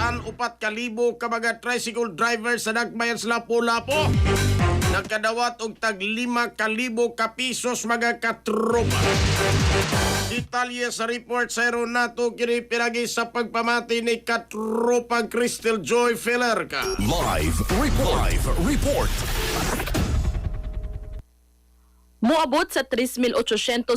4,000 ka mga tricycle driver sa nagbayan sa Lapu-Lapu. Nagkadawat og tag 5,000 ka pisos mga katropa. Detalye sa report sa Aeronato kini pinagi sa pagpamati ni katropang Crystal Joy Felerca. Live report. Moabot sa 3,855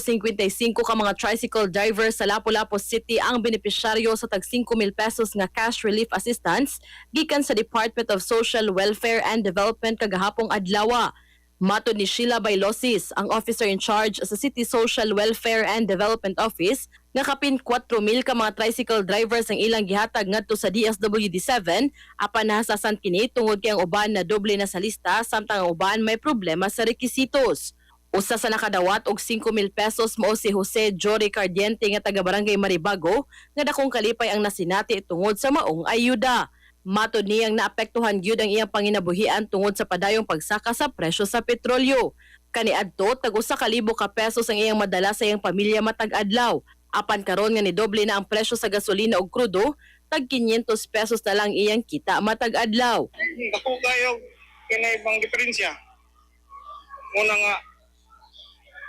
ka mga tricycle driver sa Lapu-Lapu City ang benepisyaryo sa tag 5,000 pesos nga cash relief assistance gikan sa Department of Social Welfare and Development kagahapong adlaw. Matod ni Sheila Bailosis, ang officer in charge sa City Social Welfare and Development Office, nga kapin 4,000 ka mga tricycle drivers ang ilang gihatag ngadto sa DSWD7 apan nahasasan kini tungod kay ang uban na doble na sa lista samtang ang uban may problema sa requisitos. Usa sa nakadawat og 5,000 pesos mao si Jose Jory Cardiente nga taga Barangay Maribago nga dakong kalipay ang nasinati tungod sa maong ayuda. Matod niyang naapektuhan gyud ang iyang panginabuhian tungod sa padayong pagsaka sa presyo sa petrolyo. Kaniadto tag 1,000 ka pesos ang iyang madala sa iyang pamilya matag adlaw. Apan karon nga ni doble na ang presyo sa gasolina ug krudo, tag 500 pesos na lang iyang kita matag adlaw. Ako kayo kinaibang diferensya. Muna nga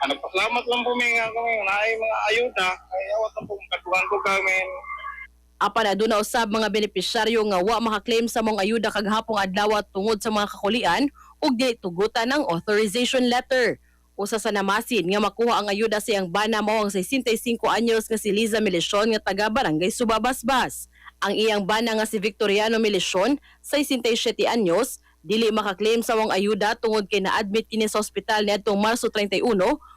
nagpasalamat lang po may nga kami na ay mga ayuda ay awat lang po katuhan ko kami. Apan aduna usab mga benepisyaryo nga wa makaklaim sa mong ayuda kaghapong adlaw tungod sa mga kakulian ug di tugutan ng authorization letter. Usa sa namasin nga makuha ang ayuda sa iyang bana mao ang 65 anyos nga si Liza Melicion nga taga Barangay Subabasbas. Ang iyang bana nga si Victoriano Melicion, 67 anyos, dili makaklaim sa mong ayuda tungod kay na-admit kini sa ospital niadtong Marso 31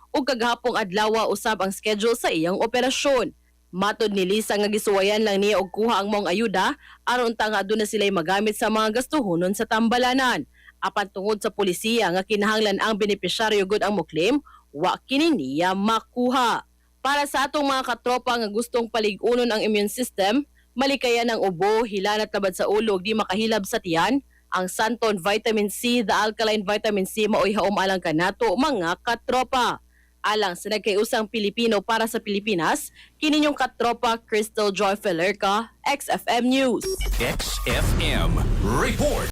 ug kaghapong adlaw usab ang schedule sa iyang operasyon. Matod ni Lisa nga gisuwayan lang niya og kuha ang mong ayuda aron ta nga aduna sila'y magamit sa mga gastuhonon sa tambalanan. Apan tungod sa polisiya nga kinahanglan ang benepisyaryo gud ang moklaim, wa kini niya makuha. Para sa atong mga katropa nga gustong palig-unon ang immune system, malikayan ang ubo, hilanat tabad sa ulo ug di makahilab sa tiyan, ang Santon Vitamin C, the alkaline vitamin C maoy haom alang kanato mga katropa. Alang sa nagkayusang Pilipino para sa Pilipinas, kini yung katropa Crystal Joy Felerca, XFM News. XFM report.